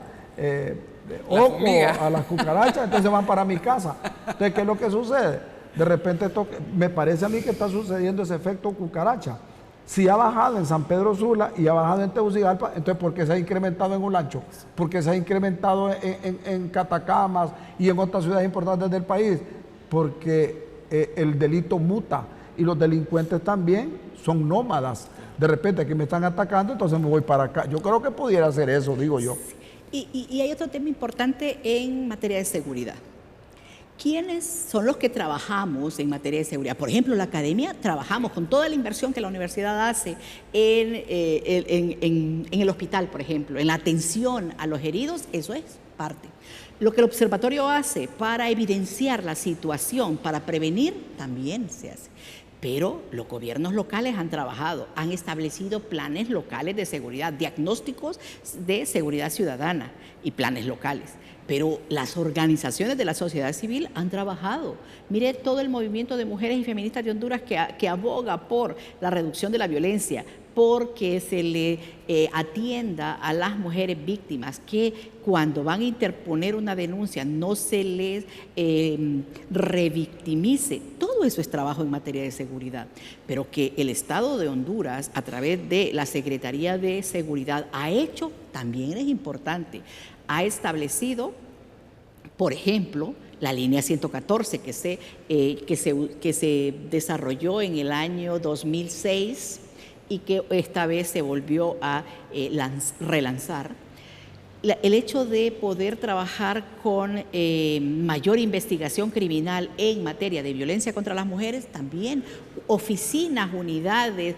ojo a las cucarachas, entonces van para mi casa. Entonces, ¿qué es lo que sucede? De repente me parece a mí que está sucediendo ese efecto cucaracha. Si ha bajado en San Pedro Sula y ha bajado en Tegucigalpa, entonces ¿por qué se ha incrementado en Olancho? ¿Por qué se ha incrementado en Catacamas y en otras ciudades importantes del país? Porque el delito muta y los delincuentes también son nómadas. De repente aquí me están atacando, entonces me voy para acá. Yo creo que pudiera ser eso, digo yo. Y hay otro tema importante en materia de seguridad. ¿Quiénes son los que trabajamos en materia de seguridad? Por ejemplo, la academia trabajamos con toda la inversión que la universidad hace en el hospital, por ejemplo, en la atención a los heridos, eso es parte. Lo que el observatorio hace para evidenciar la situación, para prevenir, también se hace. Pero los gobiernos locales han trabajado, han establecido planes locales de seguridad, diagnósticos de seguridad ciudadana y planes locales. Pero las organizaciones de la sociedad civil han trabajado. Mire todo el movimiento de mujeres y feministas de Honduras que aboga por la reducción de la violencia, porque se le atienda a las mujeres víctimas, que cuando van a interponer una denuncia no se les revictimice. Todo eso es trabajo en materia de seguridad, pero que el Estado de Honduras, a través de la Secretaría de Seguridad, ha hecho, también es importante. Ha establecido, por ejemplo, la línea 114 que se desarrolló en el año 2006 y que esta vez se volvió a relanzar. El hecho de poder trabajar con mayor investigación criminal en materia de violencia contra las mujeres, también oficinas, unidades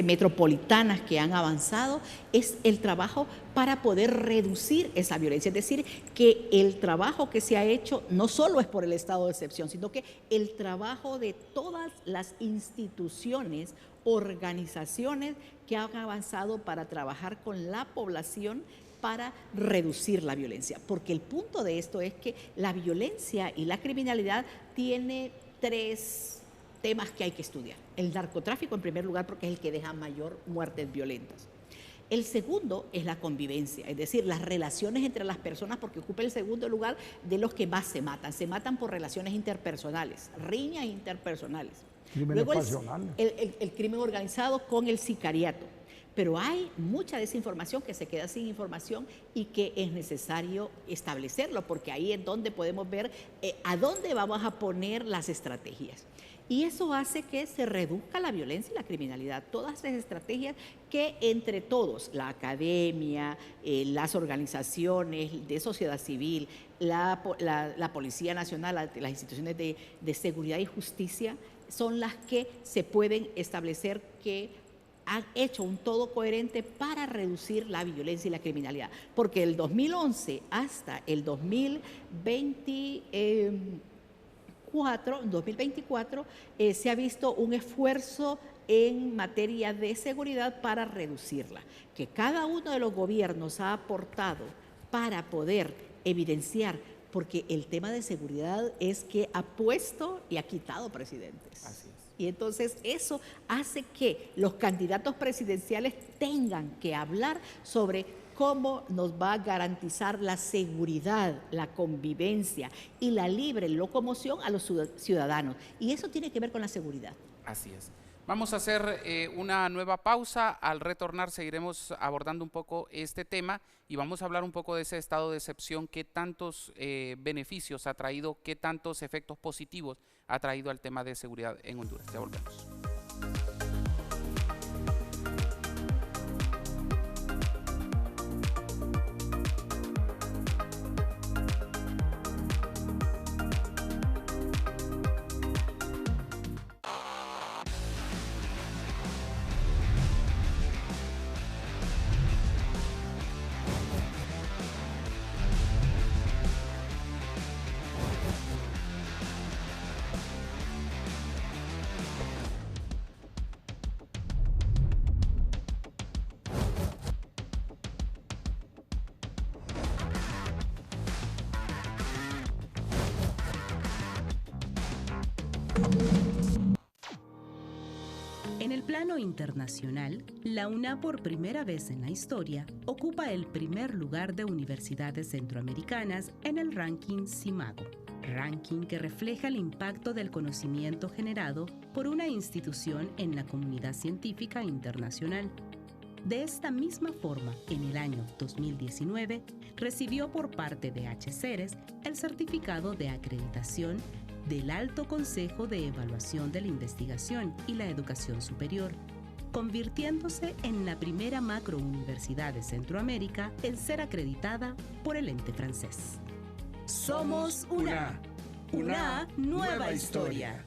metropolitanas que han avanzado, es el trabajo para poder reducir esa violencia. Es decir, que el trabajo que se ha hecho no solo es por el estado de excepción, sino que el trabajo de todas las instituciones, organizaciones que han avanzado para trabajar con la población para reducir la violencia. Porque el punto de esto es que la violencia y la criminalidad tiene tres temas que hay que estudiar. El narcotráfico en primer lugar, porque es el que deja mayor muertes violentas. El segundo es la convivencia, es decir, las relaciones entre las personas, porque ocupa el segundo lugar de los que más se matan. Se matan por relaciones interpersonales, riñas interpersonales. Crímenes Luego pasionales. el crimen organizado con el sicariato. Pero hay mucha desinformación que se queda sin información y que es necesario establecerlo, porque ahí es donde podemos ver a dónde vamos a poner las estrategias. Y eso hace que se reduzca la violencia y la criminalidad. Todas las estrategias que entre todos, la academia, las organizaciones de sociedad civil, la Policía Nacional, las instituciones de seguridad y justicia, son las que se pueden establecer que han hecho un todo coherente para reducir la violencia y la criminalidad. Porque el 2011 hasta el 2024 se ha visto un esfuerzo en materia de seguridad para reducirla, que cada uno de los gobiernos ha aportado para poder evidenciar, porque el tema de seguridad es que ha puesto y ha quitado presidentes. Así es. Y entonces eso hace que los candidatos presidenciales tengan que hablar sobre cómo nos va a garantizar la seguridad, la convivencia y la libre locomoción a los ciudadanos. Y eso tiene que ver con la seguridad. Así es. Vamos a hacer una nueva pausa. Al retornar seguiremos abordando un poco este tema y vamos a hablar un poco de ese estado de excepción, qué tantos beneficios ha traído, qué tantos efectos positivos ha traído al tema de seguridad en Honduras. Ya volvemos. En el plano internacional, la UNA por primera vez en la historia ocupa el primer lugar de universidades centroamericanas en el ranking CIMAGO, ranking que refleja el impacto del conocimiento generado por una institución en la comunidad científica internacional. De esta misma forma, en el año 2019, recibió por parte de HCERES el certificado de acreditación del Alto Consejo de Evaluación de la Investigación y la Educación Superior, convirtiéndose en la primera macrouniversidad de Centroamérica en ser acreditada por el ente francés. Somos UNA. UNA, nueva historia.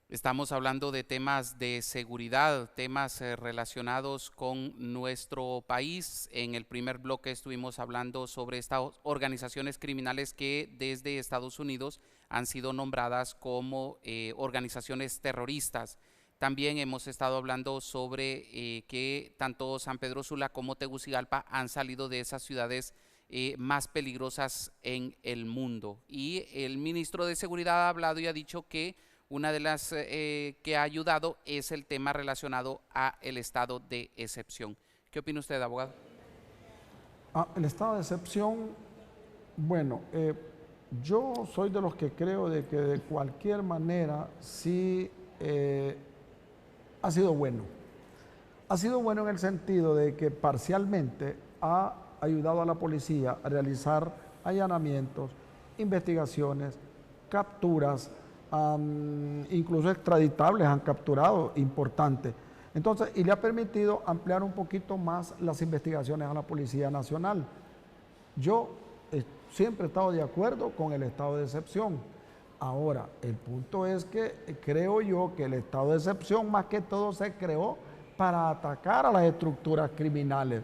Estamos hablando de temas de seguridad, temas relacionados con nuestro país. En el primer bloque estuvimos hablando sobre estas organizaciones criminales que desde Estados Unidos han sido nombradas como organizaciones terroristas. También hemos estado hablando sobre que tanto San Pedro Sula como Tegucigalpa han salido de esas ciudades más peligrosas en el mundo. Y el ministro de Seguridad ha hablado y ha dicho que una de las que ha ayudado es el tema relacionado a el estado de excepción. ¿Qué opina usted, abogado? El estado de excepción, bueno, yo soy de los que creo de que de cualquier manera sí ha sido bueno. Ha sido bueno en el sentido de que parcialmente ha ayudado a la policía a realizar allanamientos, investigaciones, capturas, incluso extraditables han capturado, importante. Entonces, y le ha permitido ampliar un poquito más las investigaciones a la Policía Nacional. Yo siempre he estado de acuerdo con el estado de excepción. Ahora, el punto es que creo yo que el estado de excepción más que todo se creó para atacar a las estructuras criminales,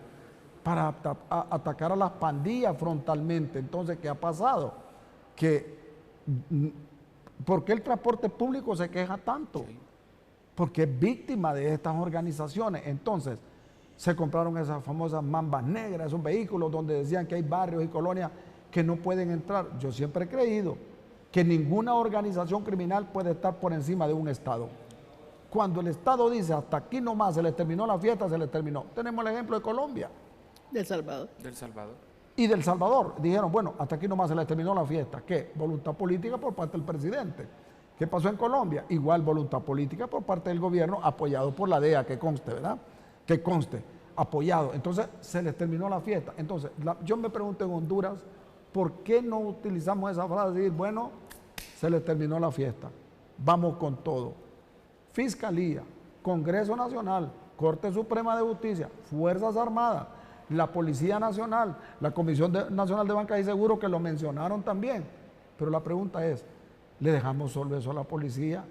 para atacar a las pandillas frontalmente. Entonces, ¿qué ha pasado? Que ¿por qué el transporte público se queja tanto? Porque es víctima de estas organizaciones. Entonces, se compraron esas famosas mambas negras, esos vehículos donde decían que hay barrios y colonias que no pueden entrar. Yo siempre he creído que ninguna organización criminal puede estar por encima de un Estado. Cuando el Estado dice hasta aquí nomás, se les terminó la fiesta, se les terminó. Tenemos el ejemplo de Colombia. Del Salvador. Del Salvador. Y del Salvador. Dijeron, bueno, hasta aquí nomás se les terminó la fiesta. ¿Qué? Voluntad política por parte del presidente. ¿Qué pasó en Colombia? Igual voluntad política por parte del gobierno, apoyado por la DEA, que conste, ¿verdad? Que conste, apoyado. Entonces, se les terminó la fiesta. Entonces, yo me pregunto en Honduras, ¿por qué no utilizamos esa frase de decir, bueno, se les terminó la fiesta, vamos con todo? Fiscalía, Congreso Nacional, Corte Suprema de Justicia, Fuerzas Armadas, la Policía Nacional, la Comisión Nacional de Banca y Seguro, que lo mencionaron también. Pero la pregunta es, ¿le dejamos solo eso a la policía?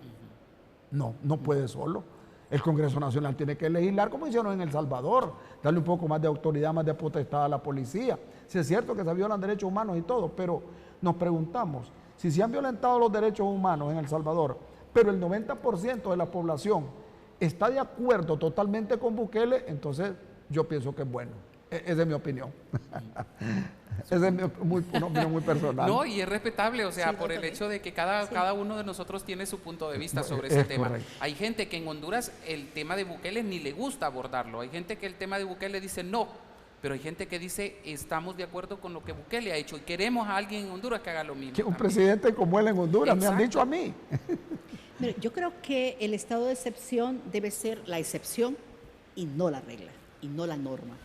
No, no puede solo. El Congreso Nacional tiene que legislar como hicieron en El Salvador, darle un poco más de autoridad, más de potestad a la policía. Sí es cierto que se violan derechos humanos y todo, pero nos preguntamos, si se han violentado los derechos humanos en El Salvador, pero el 90% de la población está de acuerdo totalmente con Bukele, entonces yo pienso que es bueno. Esa es mi opinión. Esa es una opinión muy personal. No, y es respetable, o sea, sí, por el hecho de que cada uno de nosotros tiene su punto de vista sobre ese tema. Correcto. Hay gente que en Honduras el tema de Bukele ni le gusta abordarlo. Hay gente que el tema de Bukele dice no, pero hay gente que dice estamos de acuerdo con lo que Bukele ha hecho y queremos a alguien en Honduras que haga lo mismo. Que un presidente como él en Honduras, exacto, me han dicho a mí. Mire, yo creo que el estado de excepción debe ser la excepción y no la regla, y no la norma.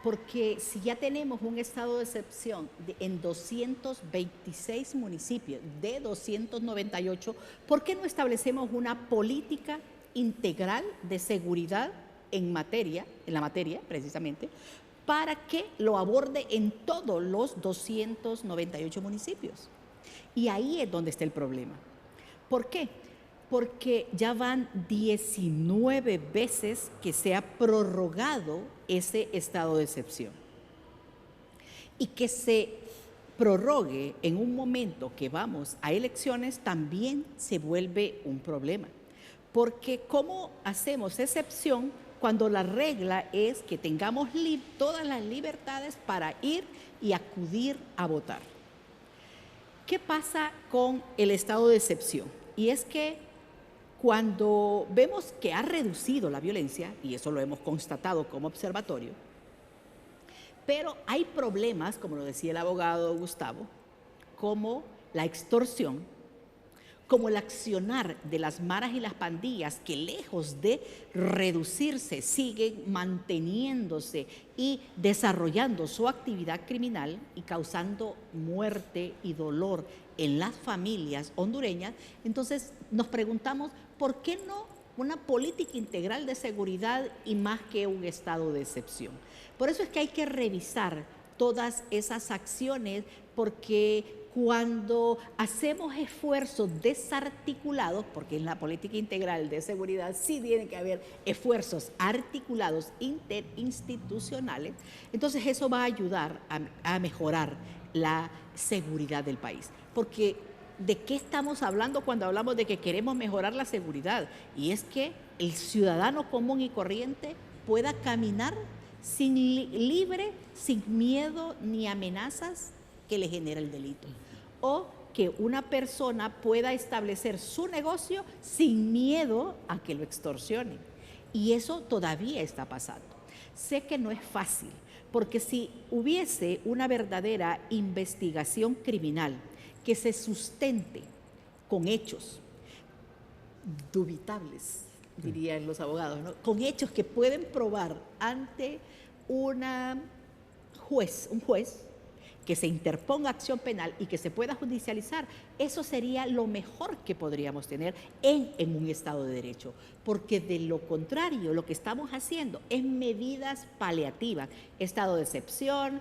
Porque si ya tenemos un estado de excepción en 226 municipios de 298, ¿por qué no establecemos una política integral de seguridad en la materia precisamente, para que lo aborde en todos los 298 municipios? Y ahí es donde está el problema. ¿Por qué? Porque ya van 19 veces que se ha prorrogado ese estado de excepción. Y que se prorrogue en un momento que vamos a elecciones también se vuelve un problema. Porque ¿cómo hacemos excepción cuando la regla es que tengamos todas las libertades para ir y acudir a votar? ¿Qué pasa con el estado de excepción? Y es que cuando vemos que ha reducido la violencia, y eso lo hemos constatado como observatorio, pero hay problemas, como lo decía el abogado Gustavo, como la extorsión, como el accionar de las maras y las pandillas, que lejos de reducirse, siguen manteniéndose y desarrollando su actividad criminal y causando muerte y dolor en las familias hondureñas. Entonces nos preguntamos, ¿por qué no una política integral de seguridad y más que un estado de excepción? Por eso es que hay que revisar todas esas acciones, porque cuando hacemos esfuerzos desarticulados, porque en la política integral de seguridad sí tiene que haber esfuerzos articulados interinstitucionales, entonces eso va a ayudar a mejorar la seguridad del país. Porque ¿de qué estamos hablando cuando hablamos de que queremos mejorar la seguridad? Y es que el ciudadano común y corriente pueda caminar libre, sin miedo ni amenazas que le genera el delito. O que una persona pueda establecer su negocio sin miedo a que lo extorsionen. Y eso todavía está pasando. Sé que no es fácil, porque si hubiese una verdadera investigación criminal que se sustente con hechos dubitables, dirían los abogados, ¿no? Con hechos que pueden probar ante un juez, que se interponga acción penal y que se pueda judicializar, eso sería lo mejor que podríamos tener en un Estado de Derecho. Porque de lo contrario, lo que estamos haciendo es medidas paliativas, estado de excepción,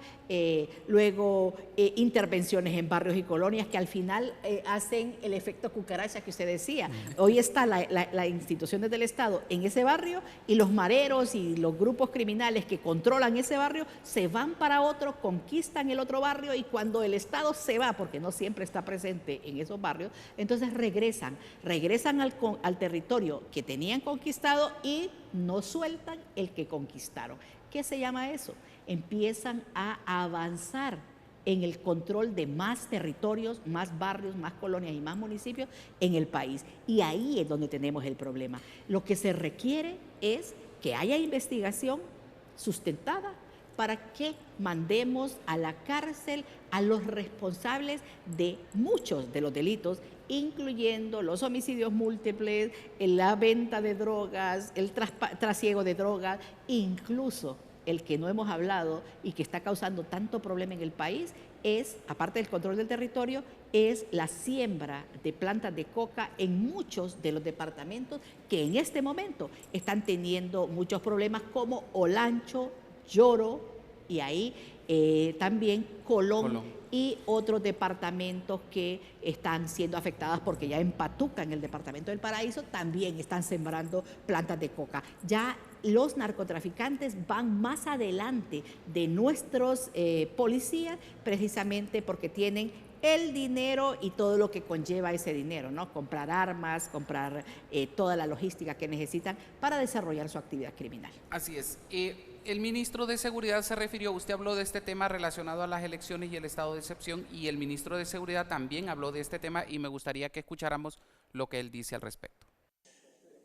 luego intervenciones en barrios y colonias que al final hacen el efecto cucaracha que usted decía. Hoy está la instituciones del Estado en ese barrio y los mareros y los grupos criminales que controlan ese barrio se van para otro, conquistan el otro barrio, y cuando el Estado se va, porque no siempre está presente en esos barrios, entonces regresan al territorio que tenían conquistado y no sueltan el que conquistaron. ¿Qué se llama eso? Empiezan a avanzar en el control de más territorios, más barrios, más colonias y más municipios en el país. Y ahí es donde tenemos el problema. Lo que se requiere es que haya investigación sustentada para que mandemos a la cárcel a los responsables de muchos de los delitos, incluyendo los homicidios múltiples, la venta de drogas, el trasiego de drogas, incluso el que no hemos hablado y que está causando tanto problema en el país es, aparte del control del territorio, es la siembra de plantas de coca en muchos de los departamentos que en este momento están teniendo muchos problemas, como Olancho, Lloro y ahí también Colón y otros departamentos que están siendo afectados, porque ya en Patuca, en el departamento del Paraíso, también están sembrando plantas de coca. Ya los narcotraficantes van más adelante de nuestros policías, precisamente porque tienen el dinero y todo lo que conlleva ese dinero, ¿no? Comprar armas, comprar toda la logística que necesitan para desarrollar su actividad criminal. Así es. El ministro de Seguridad se refirió, usted habló de este tema relacionado a las elecciones y el estado de excepción, y el ministro de Seguridad también habló de este tema, y me gustaría que escucháramos lo que él dice al respecto.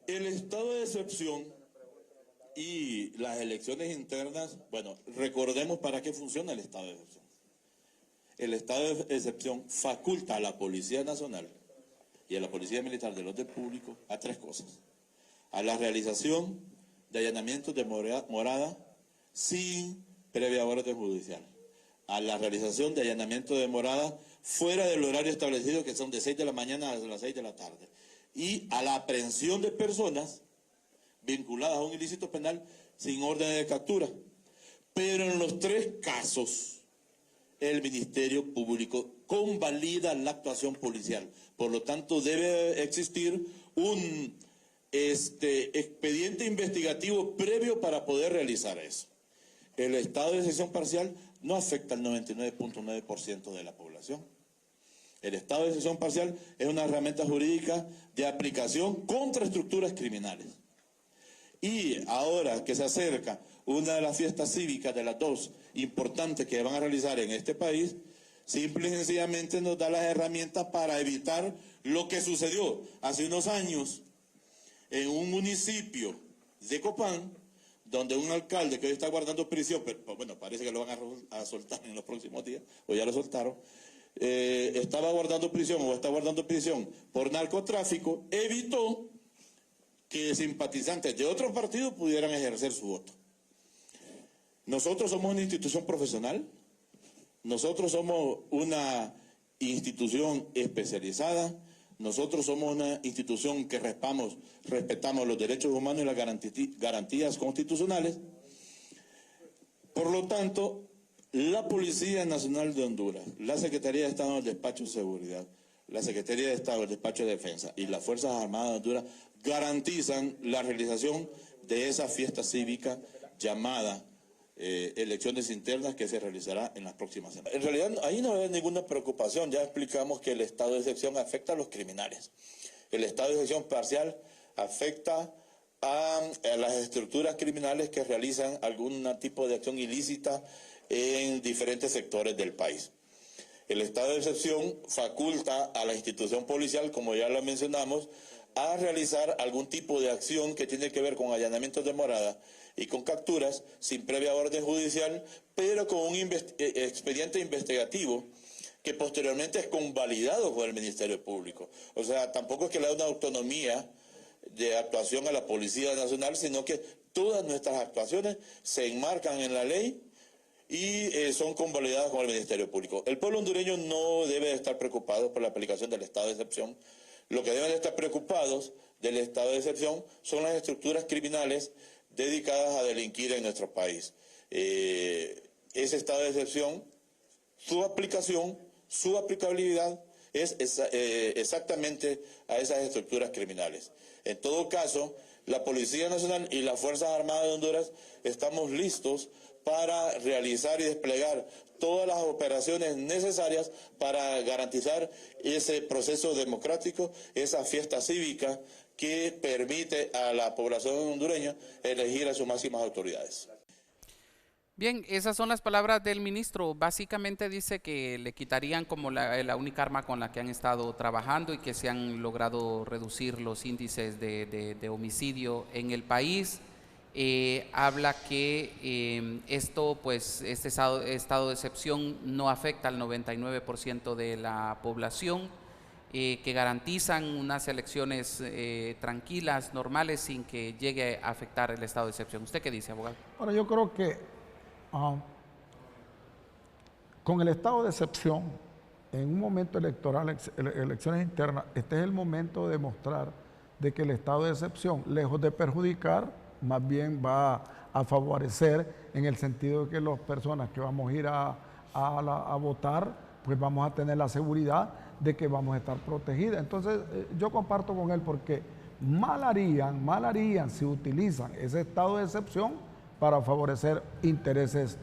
El estado de excepción y las elecciones internas, bueno, recordemos para qué funciona el estado de excepción. El estado de excepción faculta a la Policía Nacional y a la Policía Militar del Orden Público a tres cosas: a la realización de allanamientos de morada sin previa orden judicial, a la realización de allanamientos de morada fuera del horario establecido, que son de 6 de la mañana a las 6 de la tarde, y a la aprehensión de personas vinculadas a un ilícito penal sin orden de captura. Pero en los tres casos, el Ministerio Público convalida la actuación policial. Por lo tanto, debe existir un expediente investigativo previo para poder realizar eso. El estado de excepción parcial no afecta al 99.9% de la población. El estado de excepción parcial es una herramienta jurídica de aplicación contra estructuras criminales. Y ahora que se acerca una de las fiestas cívicas, de las dos importantes que van a realizar en este país, simple y sencillamente nos da las herramientas para evitar lo que sucedió hace unos años en un municipio de Copán, donde un alcalde que hoy está guardando prisión, pero bueno, parece que lo van a soltar en los próximos días, o ya lo soltaron, estaba guardando prisión o está guardando prisión por narcotráfico, evitó que simpatizantes de otros partidos pudieran ejercer su voto. Nosotros somos una institución profesional, nosotros somos una institución especializada, nosotros somos una institución que respetamos los derechos humanos y las garantías constitucionales. Por lo tanto, la Policía Nacional de Honduras, la Secretaría de Estado del Despacho de Seguridad, la Secretaría de Estado del Despacho de Defensa y las Fuerzas Armadas de Honduras garantizan la realización de esa fiesta cívica llamada elecciones internas, que se realizará en las próximas semanas. En realidad ahí no hay ninguna preocupación, ya explicamos que el estado de excepción afecta a los criminales. El estado de excepción parcial afecta a las estructuras criminales que realizan algún tipo de acción ilícita en diferentes sectores del país. El estado de excepción faculta a la institución policial, como ya lo mencionamos, a realizar algún tipo de acción que tiene que ver con allanamientos de morada y con capturas sin previa orden judicial, pero con un expediente investigativo que posteriormente es convalidado por el Ministerio Público. O sea, tampoco es que le da una autonomía de actuación a la Policía Nacional, sino que todas nuestras actuaciones se enmarcan en la ley y son convalidadas con el Ministerio Público. El pueblo hondureño no debe estar preocupado por la aplicación del estado de excepción. Lo que deben estar preocupados del estado de excepción son las estructuras criminales dedicadas a delinquir en nuestro país. Ese estado de excepción, su aplicación, su aplicabilidad es exactamente a esas estructuras criminales. En todo caso, la Policía Nacional y las Fuerzas Armadas de Honduras estamos listos para realizar y desplegar todas las operaciones necesarias para garantizar ese proceso democrático, esa fiesta cívica que permite a la población hondureña elegir a sus máximas autoridades. Bien, esas son las palabras del ministro. Básicamente dice que le quitarían como la única arma con la que han estado trabajando y que se han logrado reducir los índices de homicidio en el país. Habla que esto, pues, este estado de excepción no afecta al 99% de la población, que garantizan unas elecciones tranquilas, normales, sin que llegue a afectar el estado de excepción. ¿Usted qué dice, abogado? Bueno, yo creo que con el estado de excepción, en un momento electoral, elecciones internas, este es el momento de demostrar de que el estado de excepción, lejos de perjudicar, más bien va a favorecer en el sentido de que las personas que vamos a ir a votar, pues vamos a tener la seguridad de que vamos a estar protegidas. Entonces, yo comparto con él porque mal harían si utilizan ese estado de excepción para favorecer intereses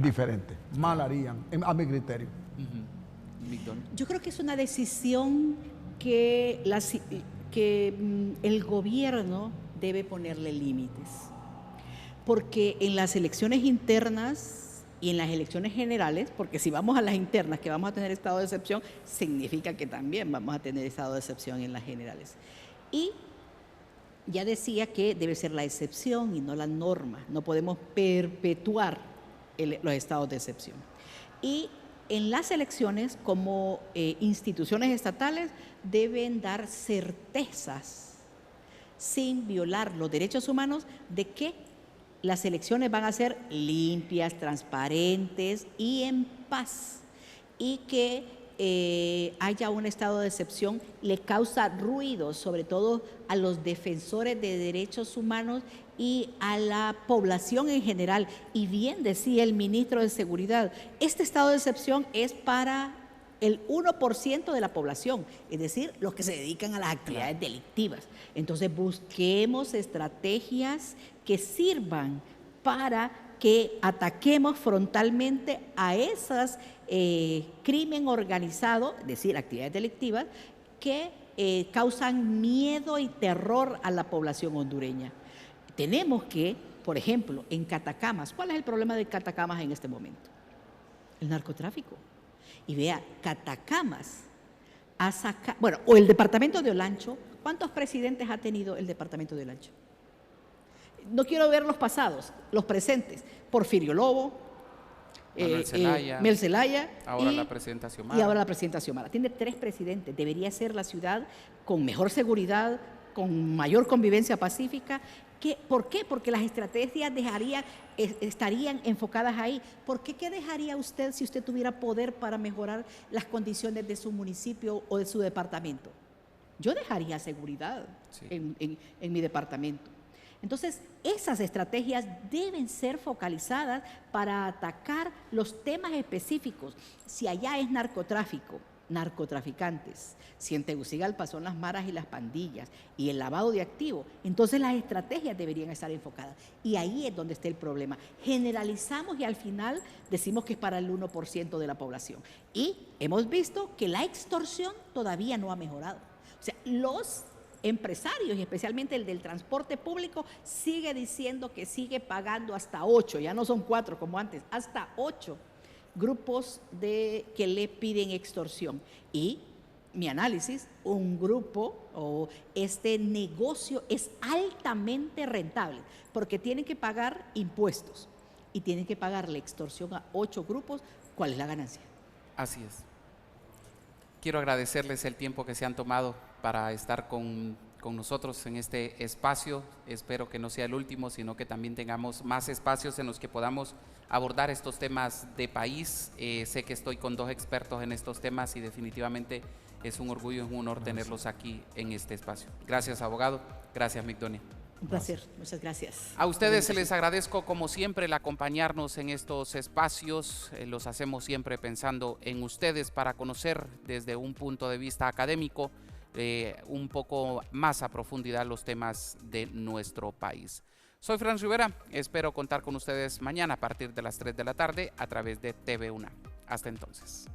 diferentes. Mal harían, a mi criterio. Yo creo que es una decisión que el gobierno debe ponerle límites, porque en las elecciones internas y en las elecciones generales, porque si vamos a las internas que vamos a tener estado de excepción, significa que también vamos a tener estado de excepción en las generales. Y ya decía que debe ser la excepción y no la norma. No podemos perpetuar los estados de excepción. Y en las elecciones, como instituciones estatales, deben dar certezas sin violar los derechos humanos de que las elecciones van a ser limpias, transparentes y en paz, y que haya un estado de excepción le causa ruido, sobre todo a los defensores de derechos humanos y a la población en general. Y bien decía el ministro de Seguridad, este estado de excepción es para el 1% de la población, es decir, los que se dedican a las actividades delictivas. Entonces busquemos estrategias que sirvan para que ataquemos frontalmente a esas crimen organizado, es decir, actividades delictivas, que causan miedo y terror a la población hondureña. Tenemos que, por ejemplo, en Catacamas, ¿cuál es el problema de Catacamas en este momento? El narcotráfico. Y vea, Catacamas ha sacado, bueno, o el departamento de Olancho, ¿cuántos presidentes ha tenido el departamento de Olancho? No quiero ver los pasados, los presentes. Porfirio Lobo, Mel Zelaya, ahora la presidenta Xiomara. Y ahora la presidenta Xiomara. Tiene 3 presidentes. Debería ser la ciudad con mejor seguridad, con mayor convivencia pacífica. ¿Por qué? Porque las estrategias estarían enfocadas ahí. ¿Por qué? ¿Qué dejaría usted si usted tuviera poder para mejorar las condiciones de su municipio o de su departamento? Yo dejaría seguridad en mi departamento. Entonces, esas estrategias deben ser focalizadas para atacar los temas específicos. Si allá es narcotráfico, narcotraficantes, si en Tegucigalpa son las maras y las pandillas y el lavado de activos, entonces las estrategias deberían estar enfocadas. Y ahí es donde está el problema. Generalizamos y al final decimos que es para el 1% de la población. Y hemos visto que la extorsión todavía no ha mejorado. O sea, los empresarios, y especialmente el del transporte público, sigue diciendo que sigue pagando hasta 8, ya no son 4 como antes, hasta 8 grupos que le piden extorsión. Y mi análisis, un grupo o este negocio es altamente rentable porque tienen que pagar impuestos y tienen que pagarle extorsión a 8 grupos. ¿Cuál es la ganancia? Así es. Quiero agradecerles el tiempo que se han tomado para estar con nosotros en este espacio. Espero que no sea el último, sino que también tengamos más espacios en los que podamos abordar estos temas de país. Sé que estoy con 2 expertos en estos temas y definitivamente es un orgullo y un honor tenerlos aquí en este espacio. Gracias, abogado. Gracias, Migdonia. Un placer, muchas gracias. A ustedes les agradezco como siempre el acompañarnos en estos espacios. Los hacemos siempre pensando en ustedes para conocer desde un punto de vista académico un poco más a profundidad los temas de nuestro país. Soy Franz Rivera, espero contar con ustedes mañana a partir de las 3 de la tarde a través de TV UNA. Hasta entonces.